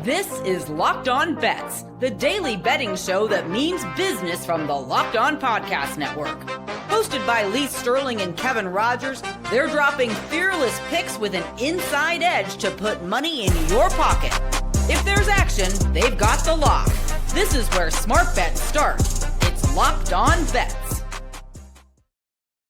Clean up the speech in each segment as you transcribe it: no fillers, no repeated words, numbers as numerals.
This is Locked On Bets, the daily betting show that means business from the Locked On Podcast Network. Hosted by Lee Sterling and Kevin Rogers, they're dropping fearless picks with an inside edge to put money in your pocket. If there's action, they've got the lock. This is where smart bets start. It's Locked On Bets.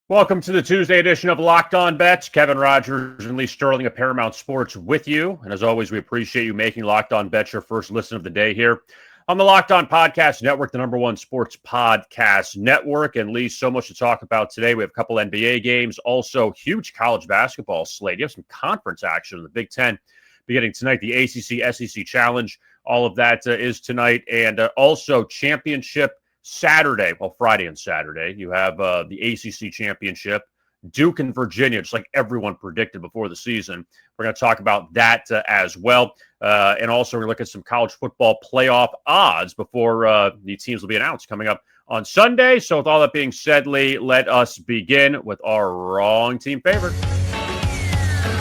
Welcome to the Tuesday edition of Locked On Bets. Kevin Rogers and Lee Sterling of Paramount Sports with you. And as always, we appreciate you making Locked On Bets your first listen of the day here on the Locked On Podcast Network, the #1 sports podcast network. And Lee, so much to talk about today. We have a couple NBA games, also huge college basketball slate. You have some conference action in the Big Ten beginning tonight, the ACC SEC Challenge. All of that is tonight. And also championship Saturday, well, Friday and Saturday, you have the ACC Championship, Duke and Virginia, just like everyone predicted before the season. We're going to talk about that as well. And also we're going to look at some college football playoff odds before the teams will be announced coming up on Sunday. So with all that being said, Lee, let us begin with our wrong team favorite.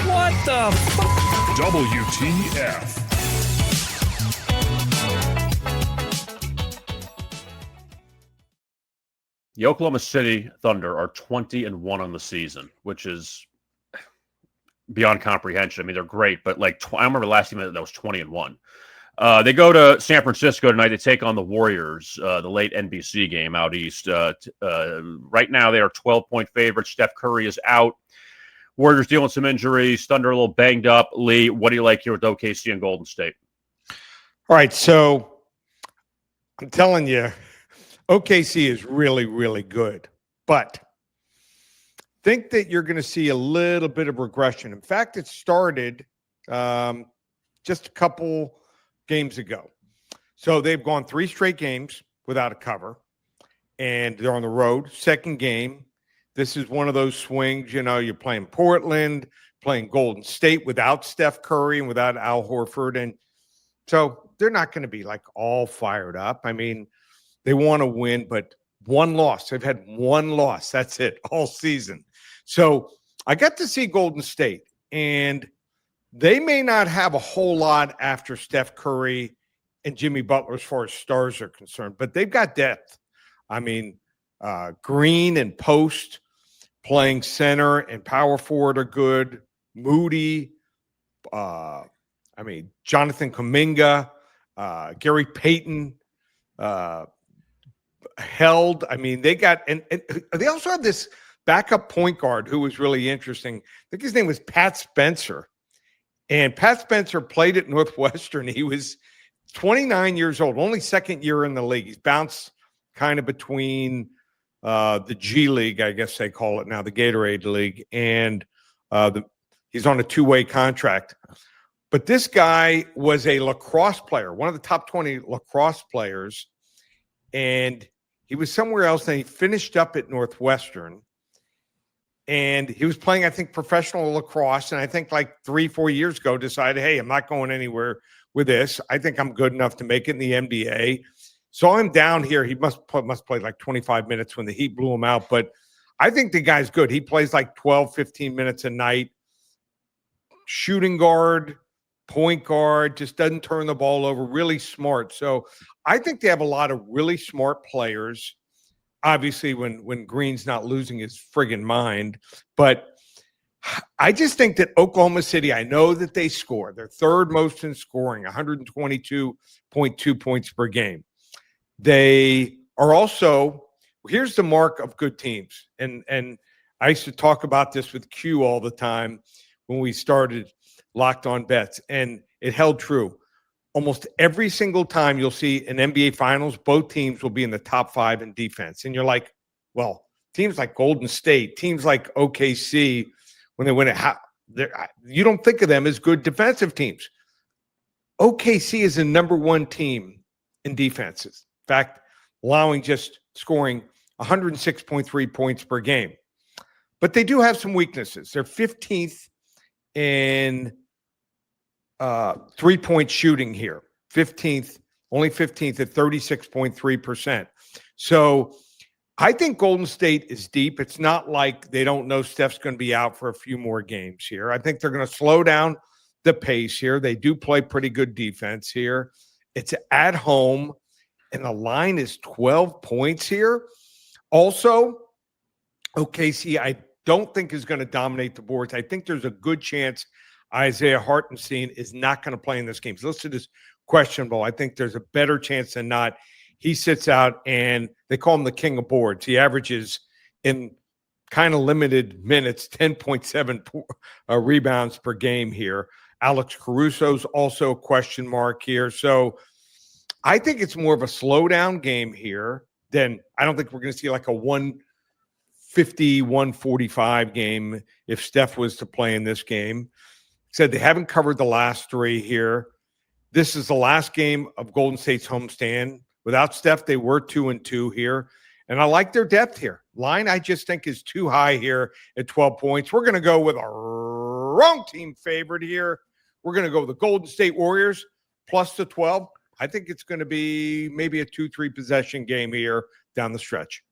What the fuck? WTF. The Oklahoma City Thunder are 20-1 on the season, which is beyond comprehension. I mean, they're great, but I remember last time that was 20-1. They go to San Francisco tonight. They take on the Warriors, the late NBC game out east. Right now, they are 12-point favorites. Steph Curry is out. Warriors dealing with some injuries. Thunder a little banged up. Lee, what do you like here with OKC and Golden State? All right, so I'm telling you, OKC is really, really good, but think that you're going to see a little bit of regression. In fact, it started just a couple games ago. So they've gone 3 straight games without a cover, and they're on the road. Second game, this is one of those swings, you're playing Portland, playing Golden State without Steph Curry and without Al Horford. And so they're not going to be all fired up. I mean, they want to win, but one loss. They've had one loss. That's it all season. So I got to see Golden State, and they may not have a whole lot after Steph Curry and Jimmy Butler as far as stars are concerned, but they've got depth. I mean, Green and Post playing center and power forward are good. Moody, Jonathan Kuminga, Gary Payton, held. I mean, they got, and they also have this backup point guard who was really interesting. I think his name was Pat Spencer. And Pat Spencer played at Northwestern. He was 29 years old, only second year in the league. He's bounced kind of between the G League, I guess they call it now, the Gatorade League, and he's on a 2-way contract. But this guy was a lacrosse player, one of the top 20 lacrosse players, and he was somewhere else, and he finished up at Northwestern. And he was playing, I think, professional lacrosse, and I think 3-4 years ago decided, hey, I'm not going anywhere with this. I think I'm good enough to make it in the NBA. So I'm down here. He must play 25 minutes when the Heat blew him out. But I think the guy's good. He plays 12, 15 minutes a night. Shooting guard, point guard, just doesn't turn the ball over, really smart. So I think they have a lot of really smart players, obviously when Green's not losing his friggin' mind. But I just think that Oklahoma City, I know that they score. They're third most in scoring, 122.2 points per game. They are also, here's the mark of good teams. And I used to talk about this with Q all the time when we started Locked On Bets, and it held true. Almost every single time you'll see an NBA Finals, both teams will be in the top 5 in defense. And you're like, well, teams like Golden State, teams like OKC, when they win it, you don't think of them as good defensive teams. OKC is the #1 team in defenses. In fact, allowing just scoring 106.3 points per game. But they do have some weaknesses. They're 15th in 3-point shooting here. 15th, only 15th at 36.3%. So I think Golden State is deep. It's not like they don't know Steph's going to be out for a few more games here. I think they're going to slow down the pace here. They do play pretty good defense here. It's at home, and the line is 12 points here. Also, OKC, I don't think is going to dominate the boards. I think there's a good chance Isaiah Hartenstein is not going to play in this game. So listed as questionable. I think there's a better chance than not he sits out, and they call him the king of boards. He averages in kind of limited minutes 10.7 rebounds per game here. Alex Caruso's also a question mark here. So I think it's more of a slowdown game here than I don't think we're going to see like a 150, 145 game if Steph was to play in this game. Said they haven't covered the last three here. This is the last game of Golden State's homestand. Without Steph, they were 2-2 here. And I like their depth here. Line, I just think, is too high here at 12 points. We're going to go with a wrong team favorite here. We're going to go with the Golden State Warriors plus the 12. I think it's going to be maybe a 2-3 possession game here down the stretch.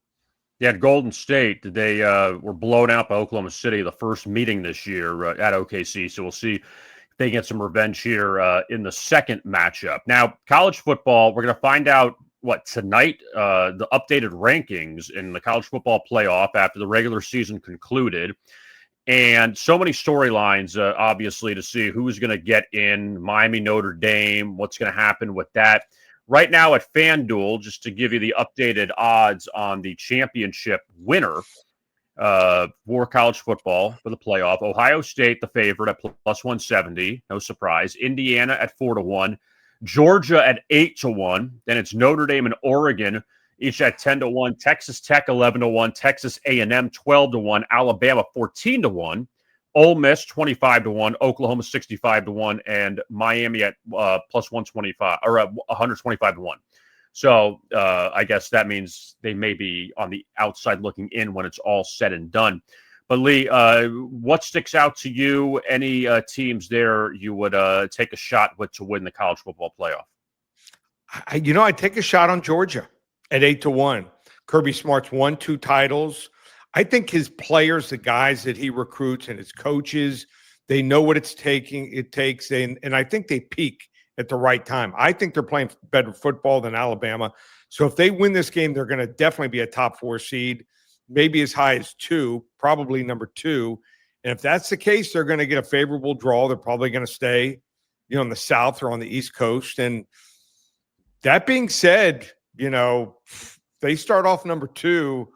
Yeah, at Golden State, they were blown out by Oklahoma City the first meeting this year at OKC. So we'll see if they get some revenge here in the second matchup. Now, college football, we're going to find out tonight, the updated rankings in the college football playoff after the regular season concluded. And so many storylines, obviously, to see who's going to get in. Miami, Notre Dame, what's going to happen with that. Right now at FanDuel, just to give you the updated odds on the championship winner for college football for the playoff. Ohio State, the favorite at plus 170. No surprise. Indiana at 4-1. Georgia at 8-1. Then it's Notre Dame and Oregon, each at 10-1. Texas Tech 11-1. Texas A&M 12-1. Alabama 14-1. Ole Miss 25-1. Oklahoma 65-1, and Miami at plus 125 or 125-1. So I guess that means they may be on the outside looking in when it's all said and done. But Lee, what sticks out to you? Any teams there you would take a shot with to win the college football playoff? I take a shot on Georgia at 8-1. Kirby Smart's won 2 titles. I think his players, the guys that he recruits, and his coaches, they know what it takes, and I think they peak at the right time. I think they're playing better football than Alabama. So if they win this game, they're going to definitely be a top 4 seed, maybe as high as 2, probably number 2. And if that's the case, they're going to get a favorable draw. They're probably going to stay, in the South or on the East Coast. And that being said, they start off number 2.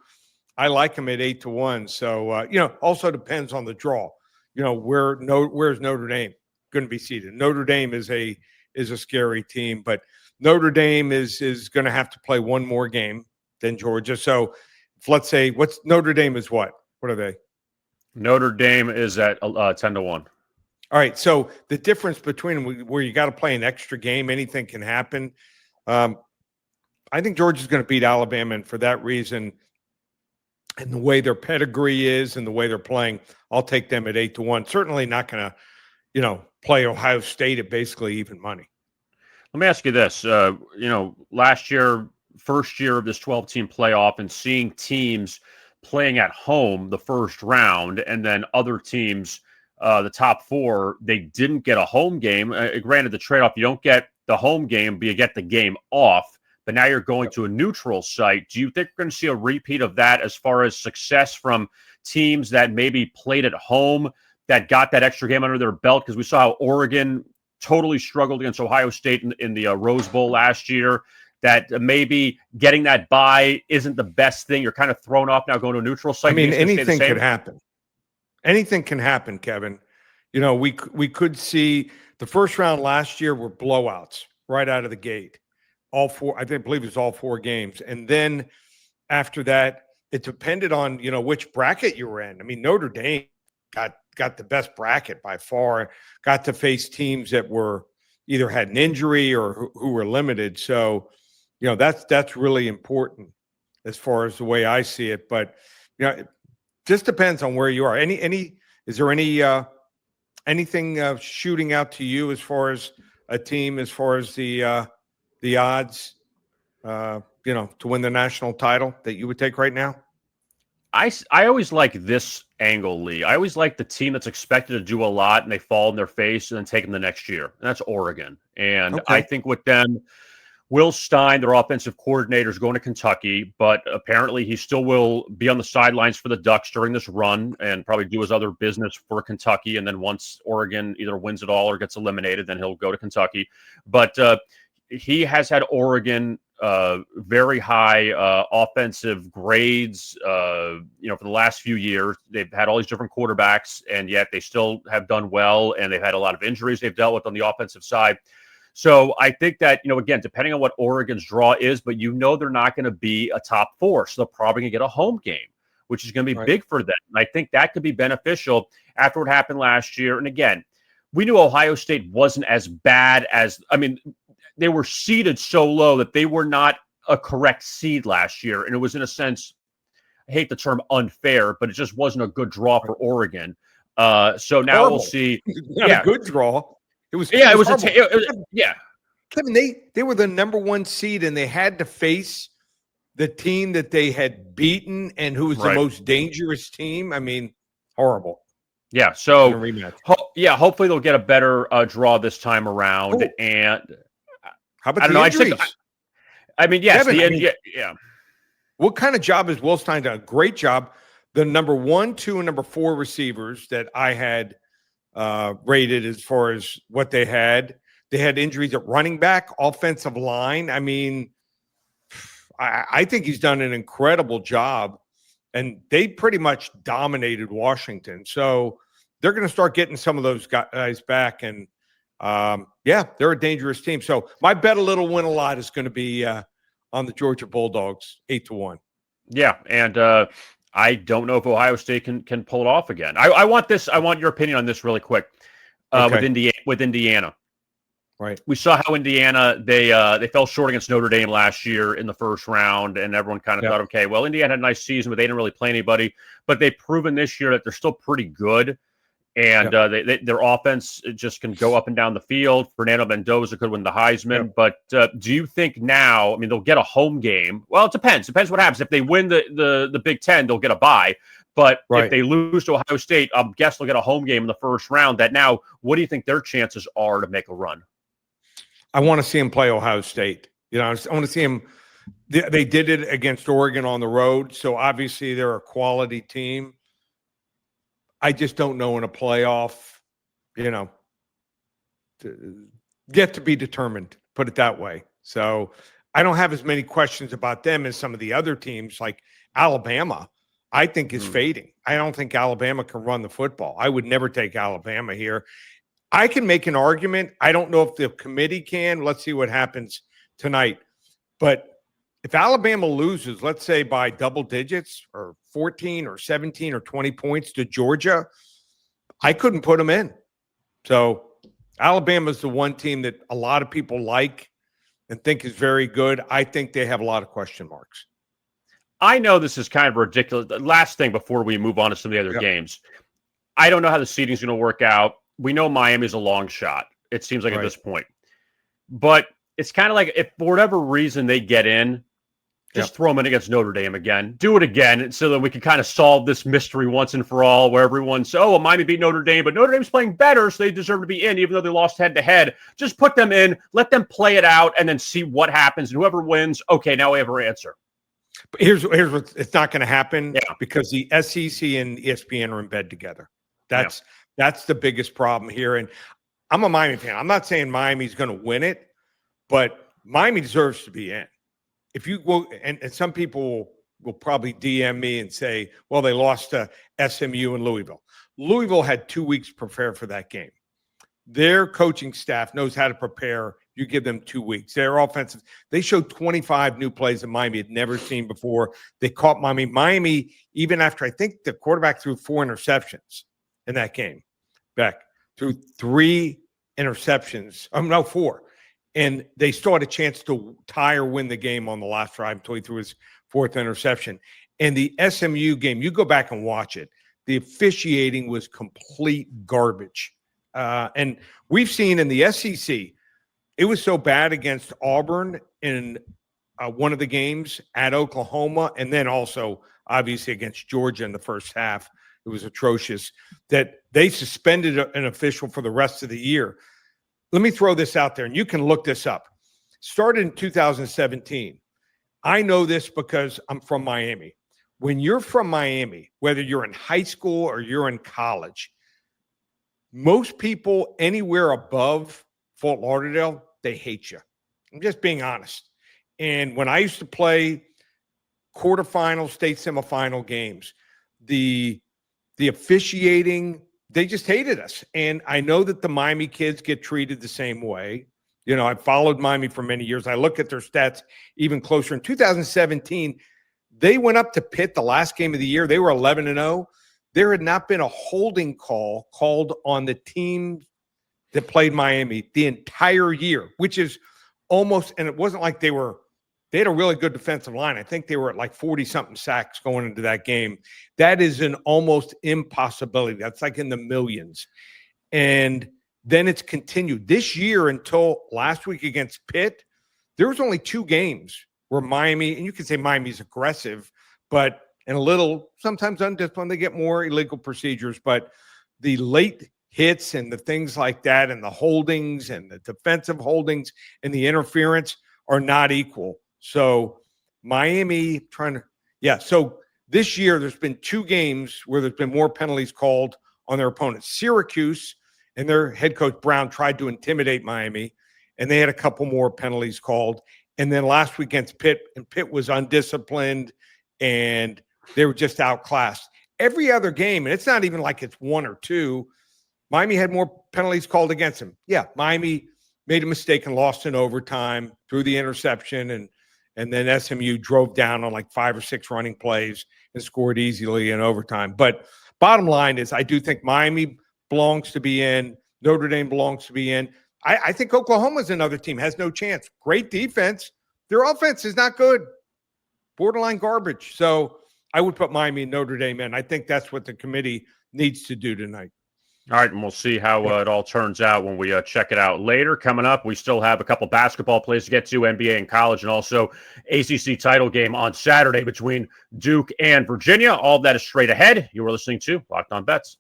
I like them at 8-1. So, also depends on the draw. Where's Notre Dame going to be seated? Notre Dame is a scary team, but Notre Dame is going to have to play one more game than Georgia. So let's say Notre Dame is what? What are they? Notre Dame is at 10-1. All right. So the difference between them, where you got to play an extra game, anything can happen. I think Georgia's going to beat Alabama, and for that reason, and the way their pedigree is and the way they're playing, I'll take them at 8-1. Certainly not going to, play Ohio State at basically even money. Let me ask you this. Last year, first year of this 12-team playoff, and seeing teams playing at home the first round, and then other teams, the top 4, they didn't get a home game. Granted, the trade-off, you don't get the home game, but you get the game off. But now you're going to a neutral site. Do you think we're going to see a repeat of that as far as success from teams that maybe played at home that got that extra game under their belt? Because we saw how Oregon totally struggled against Ohio State in the Rose Bowl last year, that maybe getting that bye isn't the best thing. You're kind of thrown off now going to a neutral site. I mean, anything could happen. Anything can happen, Kevin. We could see the first round last year were blowouts right out of the gate. All 4, I believe it was all 4 games. And then after that, it depended on, which bracket you were in. I mean, Notre Dame got the best bracket by far, got to face teams that were either had an injury or who were limited. So, that's really important as far as the way I see it. But, it just depends on where you are. Is there anything shooting out to you as far as a team, as far as the odds, to win the national title that you would take right now? I always like this angle, Lee. I always like the team that's expected to do a lot and they fall in their face and then take them the next year. And that's Oregon. And I think with them, Will Stein, their offensive coordinator, is going to Kentucky, but apparently he still will be on the sidelines for the Ducks during this run and probably do his other business for Kentucky. And then once Oregon either wins it all or gets eliminated, then he'll go to Kentucky. But he has had Oregon very high offensive grades, for the last few years. They've had all these different quarterbacks, and yet they still have done well, and they've had a lot of injuries they've dealt with on the offensive side. So I think that, again, depending on what Oregon's draw is, but they're not going to be a top 4. So they're probably going to get a home game, which is going to be big for them. And I think that could be beneficial after what happened last year. And again, we knew Ohio State wasn't as bad as, they were seeded so low that they were not a correct seed last year. And it was, in a sense, I hate the term unfair, but it just wasn't a good draw for Oregon. So now we'll see. A good draw. It was Kevin, they were the number 1 seed, and they had to face the team that they had beaten and who was the most dangerous team. Horrible. Yeah. So hopefully they'll get a better draw this time around. And how about the injuries? Yes. Kevin, what kind of job is Will Stein done? Great job. The number 1, 2, and number 4 receivers that I had rated as far as what they had injuries at running back, offensive line. I think he's done an incredible job, and they pretty much dominated Washington. So they're going to start getting some of those guys back, and they're a dangerous team. So my bet a little win a lot is going to be on the Georgia Bulldogs, 8-1. Yeah, and I don't know if Ohio State can pull it off again. I want your opinion on this really quick. With Indiana. Right. We saw how Indiana, they fell short against Notre Dame last year in the first round, and everyone kind of thought, okay, well, Indiana had a nice season, but they didn't really play anybody. But they've proven this year that they're still pretty good, and their offense just can go up and down the field. Fernando Mendoza could win the Heisman. But do you think now, they'll get a home game? Well, it depends. Depends what happens. If they win the Big Ten, they'll get a bye. But if they lose to Ohio State, I guess they'll get a home game in the first round. What do you think their chances are to make a run? I want to see him play Ohio State. I want to see him. They did it against Oregon on the road, so obviously they're a quality team. I just don't know in a playoff, yet to be determined, put it that way. So I don't have as many questions about them as some of the other teams, like Alabama, I think is fading. I don't think Alabama can run the football. I would never take Alabama here. I can make an argument. I don't know if the committee can. Let's see what happens tonight. But if Alabama loses, let's say by double digits or 14 or 17 or 20 points to Georgia, I couldn't put them in. So Alabama's the one team that a lot of people like and think is very good. I think they have a lot of question marks. I know this is kind of ridiculous. The last thing before we move on to some of the other games, I don't know how the seeding is going to work out. We know Miami's a long shot, it seems like at this point. But it's kind of like if for whatever reason they get in, just throw them in against Notre Dame again. Do it again so that we can kind of solve this mystery once and for all where everyone's, Miami beat Notre Dame, but Notre Dame's playing better, so they deserve to be in even though they lost head-to-head. Just put them in, let them play it out, and then see what happens. And whoever wins, okay, now we have our answer. But here's what it's not going to happen because the SEC and ESPN are in bed together. That's the biggest problem here. And I'm a Miami fan. I'm not saying Miami's going to win it, but Miami deserves to be in. If you go, and some people will probably DM me and say, well, they lost to SMU and Louisville. Louisville had 2 weeks to prepare for that game. Their coaching staff knows how to prepare. You give them 2 weeks. Their offensive, they showed 25 new plays that Miami had never seen before. They caught Miami. Miami, even after I think the quarterback threw 4 interceptions in that game, Beck, threw 3 interceptions. 4. And they still had a chance to tie or win the game on the last drive until he threw his 4th interception. And the SMU game, you go back and watch it. The officiating was complete garbage. And we've seen in the SEC, it was so bad against Auburn and one of the games at Oklahoma, and then also obviously against Georgia in the first half. It was atrocious that they suspended an official for the rest of the year. Let me throw this out there, and you can look this up. Started in 2017. I know this because I'm from Miami. When you're from Miami, whether you're in high school or you're in college, most people anywhere above Fort Lauderdale, they hate you. I'm just being honest. And when I used to play quarterfinal, state semifinal games, the officiating, they just hated us. And I know that the Miami kids get treated the same way. You know, I've followed Miami for many years. I look at their stats even closer. In 2017, they went up to Pitt the last game of the year. They were 11-0. There had not been a holding call called on the team that played Miami the entire year, which is almost, and it wasn't like they had a really good defensive line. I think they were at like 40-something sacks going into that game. That is an almost impossibility. That's like in the millions. And then it's continued. This year until last week against Pitt, there was only 2 games where Miami, and you can say Miami's aggressive, but and a little sometimes undisciplined, they get more illegal procedures, but the late hits and the things like that and the holdings and the defensive holdings and the interference are not equal. So Miami so this year there's been 2 games where there's been more penalties called on their opponents. Syracuse and their head coach Brown tried to intimidate Miami, and they had a couple more penalties called. And then last week against Pitt, and Pitt was undisciplined and they were just outclassed. Every other game, and it's not even like it's 1 or 2, Miami had more penalties called against them. Yeah, Miami made a mistake and lost in overtime through the interception, and then SMU drove down on like 5 or 6 running plays and scored easily in overtime. But bottom line is I do think Miami belongs to be in. Notre Dame belongs to be in. I think Oklahoma's another team, has no chance. Great defense. Their offense is not good. Borderline garbage. So I would put Miami and Notre Dame in. I think that's what the committee needs to do tonight. All right, and we'll see how it all turns out when we check it out later. Coming up, we still have a couple basketball plays to get to, NBA and college, and also ACC title game on Saturday between Duke and Virginia. All of that is straight ahead. You are listening to Locked On Bets.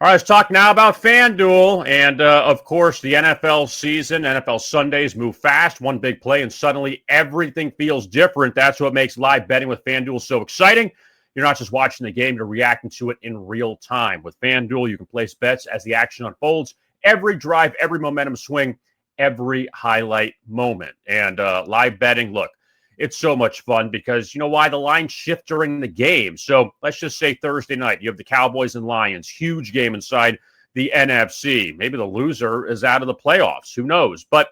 All right, let's talk now about FanDuel. And, of course, the NFL season, NFL Sundays move fast. One big play, and suddenly everything feels different. That's what makes live betting with FanDuel so exciting. You're not just watching the game, you're reacting to it in real time. With FanDuel, you can place bets as the action unfolds. Every drive, every momentum swing, every highlight moment. And live betting, look, it's so much fun because you know why? The lines shift during the game. So let's just say Thursday night, you have the Cowboys and Lions, huge game inside the NFC. Maybe the loser is out of the playoffs. Who knows? But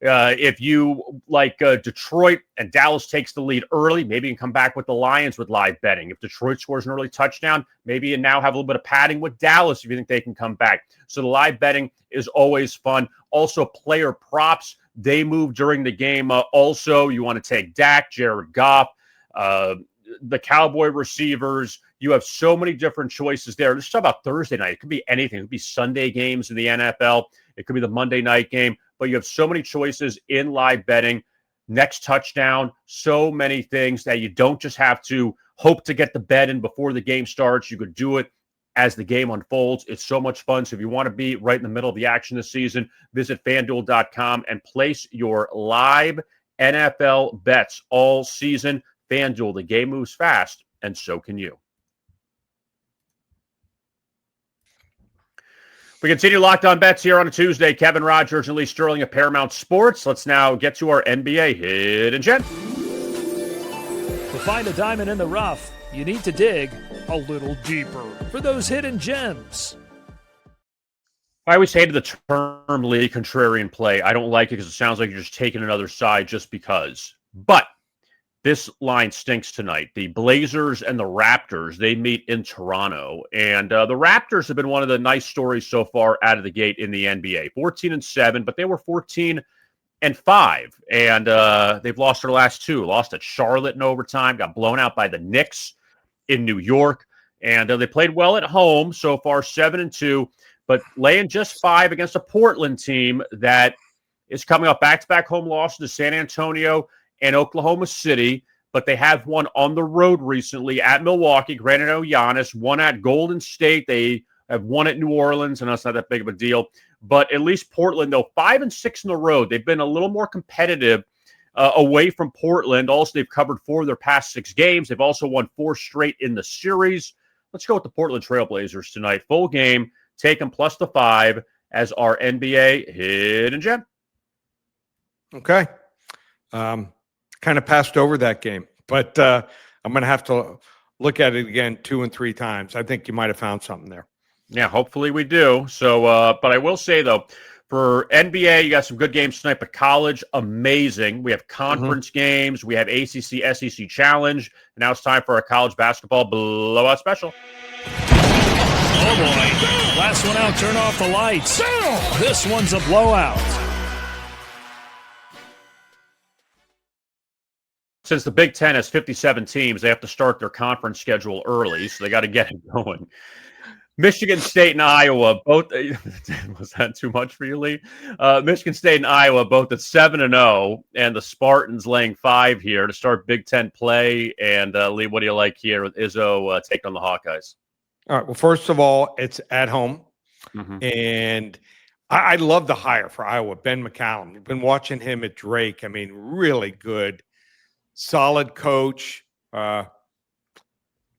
if you like Detroit and Dallas takes the lead early, maybe you can come back with the Lions with live betting. If Detroit scores an early touchdown, maybe you now have a little bit of padding with Dallas if you think they can come back. So the live betting is always fun. Also, player props, they move during the game. Also, you want to take Dak, Jared Goff, the Cowboy receivers. You have so many different choices there. Let's talk about Thursday night. It could be anything. It could be Sunday games in the NFL. It could be the Monday night game. But you have so many choices in live betting. Next touchdown, so many things that you don't just have to hope to get the bet in before the game starts. You could do it as the game unfolds. It's so much fun. So if you want to be right in the middle of the action this season, visit FanDuel.com and place your live NFL bets all season. FanDuel, the game moves fast, and so can you. We continue Locked On Bets here on a Tuesday. Kevin Rogers and Lee Sterling of Paramount Sports. Let's now get to our NBA Hidden Gem. To find a diamond in the rough, you need to dig a little deeper for those hidden gems. I always hated the term Lee contrarian play. I don't like it because it sounds like you're just taking another side just because. But this line stinks tonight. The Blazers and the Raptors, they meet in Toronto. And the Raptors have been one of the nice stories so far out of the gate in the NBA. 14-7, but they were 14-5. And they've lost their last 2. Lost at Charlotte in overtime, got blown out by the Knicks in New York. And they played well at home so far, 7-2, but laying just 5 against a Portland team that is coming up back-to-back home losses to San Antonio and Oklahoma City, but they have won on the road recently at Milwaukee. Granted, no Giannis, one at Golden State. They have won at New Orleans, and that's not that big of a deal. But at least Portland, though, 5-6 in the road. They've been a little more competitive away from Portland. Also, they've covered 4 of their past 6 games. They've also won 4 straight in the series. Let's go with the Portland Trailblazers tonight. Full game, take them plus the 5 as our NBA hidden gem. Okay. Kind of passed over that game, but I'm going to have to look at it again 2 and 3 times. I think you might have found something there. Yeah, hopefully we do. So, but I will say, though, for NBA, you got some good games tonight, but college, amazing. We have conference games. We have ACC, SEC Challenge. And now it's time for our college basketball blowout special. Oh, boy. Last one out, turn off the lights. This one's a blowout. Since the Big Ten has 57 teams, they have to start their conference schedule early, so they got to get it going. Michigan State and Iowa, both was that too much for you, Lee? Michigan State and Iowa, both at 7-0, and the Spartans laying 5 here to start Big Ten play. And Lee, what do you like here with Izzo take on the Hawkeyes? All right. Well, first of all, it's at home, and I love the hire for Iowa, Ben McCallum. You've been watching him at Drake. I mean, really good, solid coach.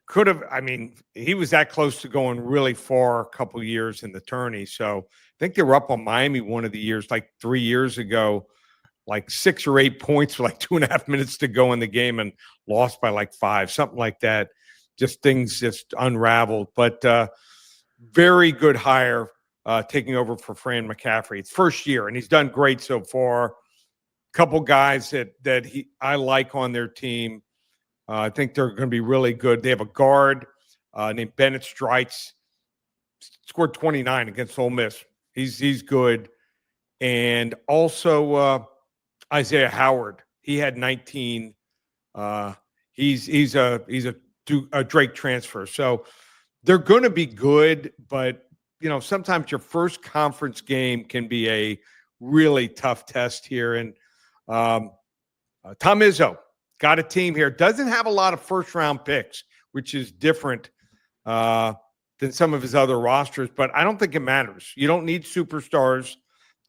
Could have, I mean, he was that close to going really far a couple years in the tourney. So I think they were up on Miami one of the years, like 3 years ago, like 6 or 8 points with like 2.5 minutes to go in the game and lost by like 5, something like that. Just things just unraveled. But very good hire taking over for Fran McCaffrey. It's first year, and he's done great so far. Couple guys that I like on their team. I think they're going to be really good. They have a guard named Bennett Strites. Scored 29 against Ole Miss. He's good. And also Isaiah Howard. He had 19. He's a Drake transfer. So they're going to be good, but sometimes your first conference game can be a really tough test here. And Tom Izzo got a team here. Doesn't have a lot of first-round picks, which is different than some of his other rosters, but I don't think it matters. You don't need superstars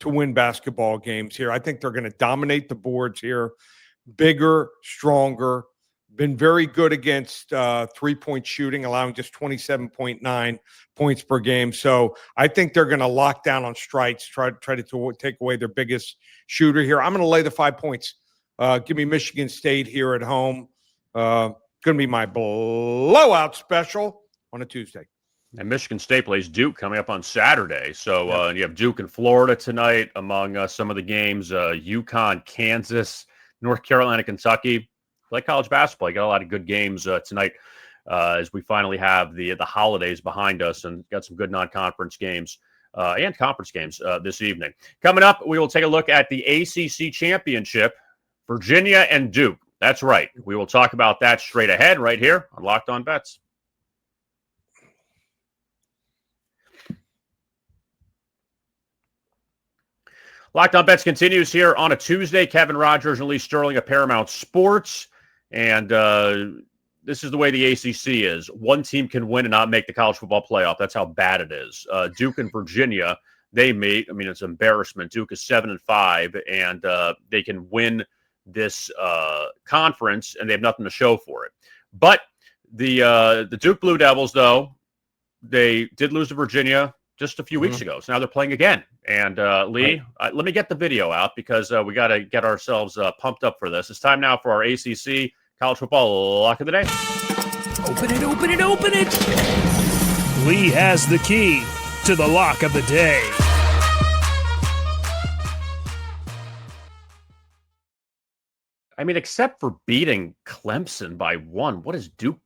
to win basketball games here. I think they're going to dominate the boards here. Bigger, stronger, been very good against three-point shooting, allowing just 27.9 points per game. So I think they're going to lock down on Strites, try to take away their biggest shooter here. I'm going to lay the 5 points. Give me Michigan State here at home. Going to be my blowout special on a Tuesday. And Michigan State plays Duke coming up on Saturday. So you have Duke in Florida tonight among some of the games. UConn, Kansas, North Carolina, Kentucky. Like college basketball, you got a lot of good games tonight as we finally have the holidays behind us and got some good non-conference games and conference games this evening. Coming up, we will take a look at the ACC Championship. Virginia and Duke. That's right. We will talk about that straight ahead right here on Locked On Bets. Locked On Bets continues here on a Tuesday. Kevin Rogers and Lee Sterling of Paramount Sports. And this is the way the ACC is. One team can win and not make the college football playoff. That's how bad it is. Duke and Virginia, they meet. I mean, it's an embarrassment. Duke is 7-5, and they can win this conference, and they have nothing to show for it. But the Duke Blue Devils, though, they did lose to Virginia just a few weeks ago. So now they're playing again. And Lee, let me get the video out because we got to get ourselves pumped up for this. It's time now for our ACC College Football Lock of the Day. Open it, open it, open it. Lee has the key to the Lock of the Day. I mean, except for beating Clemson by 1, what is Duke?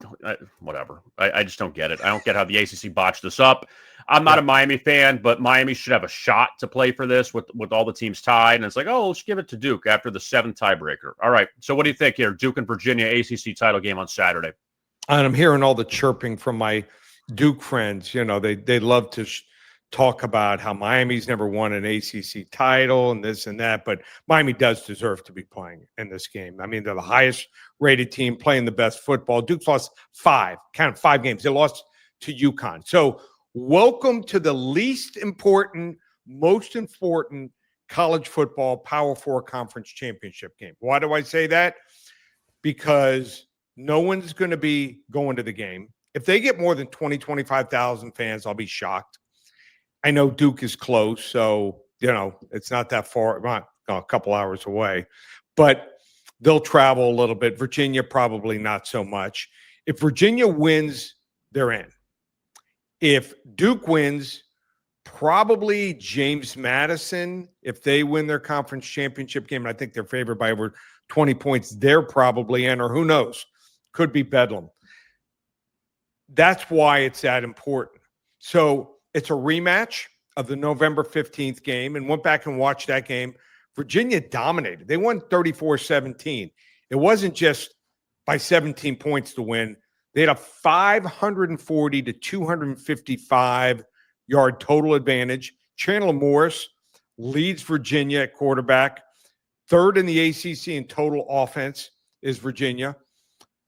Whatever. I just don't get it. I don't get how the ACC botched this up. I'm not a Miami fan, but Miami should have a shot to play for this with all the teams tied. And it's like, oh, let's give it to Duke after the 7th tiebreaker. All right. So what do you think here? Duke and Virginia ACC title game on Saturday. And I'm hearing all the chirping from my Duke friends. They love to talk about how Miami's never won an ACC title and this and that, but Miami does deserve to be playing in this game. I mean, they're the highest rated team playing the best football. Duke's lost 5 games. They lost to UConn. So welcome to the least important, most important college football Power 4 conference championship game. Why do I say that? Because no one's going to be going to the game. If they get more than 20, 25,000 fans, I'll be shocked. I know Duke is close, so, it's not that far, not a couple hours away, but they'll travel a little bit. Virginia, probably not so much. If Virginia wins, they're in. If Duke wins, probably James Madison. If they win their conference championship game, and I think they're favored by over 20 points, they're probably in, or who knows, could be Bedlam. That's why it's that important. So it's a rematch of the November 15th game, and went back and watched that game. Virginia dominated. They won 34-17. It wasn't just by 17 points to win. They had a 540 to 255 yard total advantage. Chandler Morris leads Virginia at quarterback. Third in the ACC in total offense is Virginia,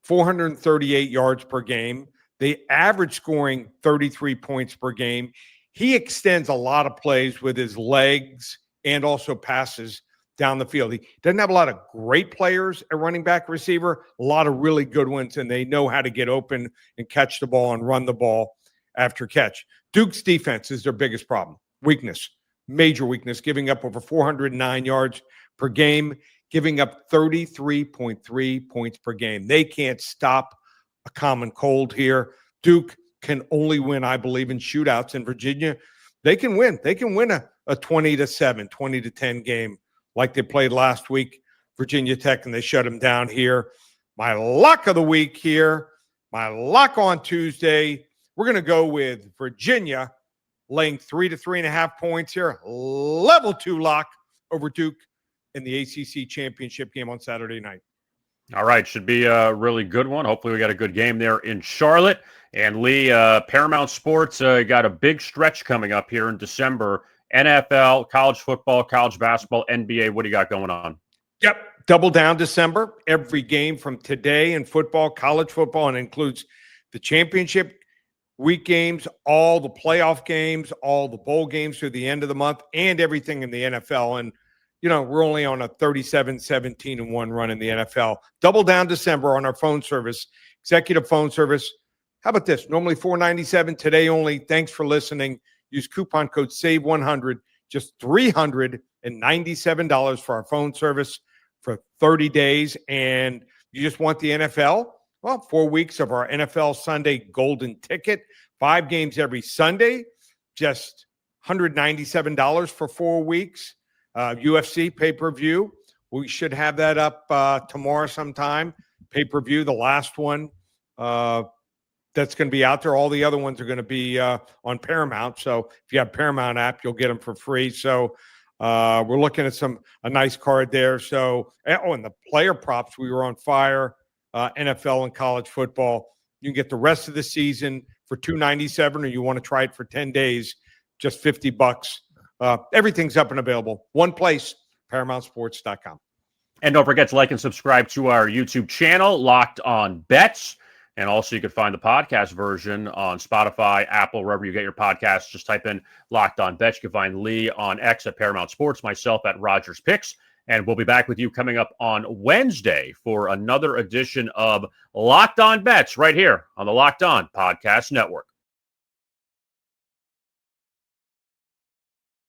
438 yards per game. They average scoring 33 points per game. He extends a lot of plays with his legs and also passes down the field. He doesn't have a lot of great players at running back, receiver, a lot of really good ones, and they know how to get open and catch the ball and run the ball after catch. Duke's defense is their biggest problem. Weakness, major weakness, giving up over 409 yards per game, giving up 33.3 points per game. They can't stop a common cold here. Duke can only win, I believe, in shootouts. In Virginia, they can win. They can win a 20-7, 20-10 game like they played last week, Virginia Tech, and they shut them down here. My lock of the week here, my lock on Tuesday, we're going to go with Virginia laying 3 to 3.5 points here. Level 2 lock over Duke in the ACC championship game on Saturday night. All right, should be a really good one. Hopefully we got a good game there in Charlotte. And Lee, Paramount Sports got a big stretch coming up here in December. NFL, college football, college basketball, NBA. What do you got going on? Yep, double down December. Every game from today in football, college football, and includes the championship week games, all the playoff games, all the bowl games through the end of the month, and everything in the NFL. And we're only on a 37-17-1 run in the NFL. Double down December on our phone service, executive phone service. How about this? Normally $497, today only. Thanks for listening. Use coupon code SAVE100, just $397 for our phone service for 30 days. And you just want the NFL? Well, 4 weeks of our NFL Sunday golden ticket, 5 games every Sunday, just $197 for 4 weeks. UFC pay-per-view. We should have that up tomorrow sometime. Pay-per-view, the last one that's going to be out there. All the other ones are going to be on Paramount. So if you have Paramount app, you'll get them for free. So we're looking at a nice card there. So, and the player props, we were on fire. NFL and college football. You can get the rest of the season for $297, or you want to try it for 10 days, just $50. Everything's up and available. One place, ParamountSports.com. And don't forget to like and subscribe to our YouTube channel, Locked On Bets. And also you can find the podcast version on Spotify, Apple, wherever you get your podcasts. Just type in Locked On Bets. You can find Lee on X at Paramount Sports, myself at Rogers Picks. And we'll be back with you coming up on Wednesday for another edition of Locked On Bets right here on the Locked On Podcast Network.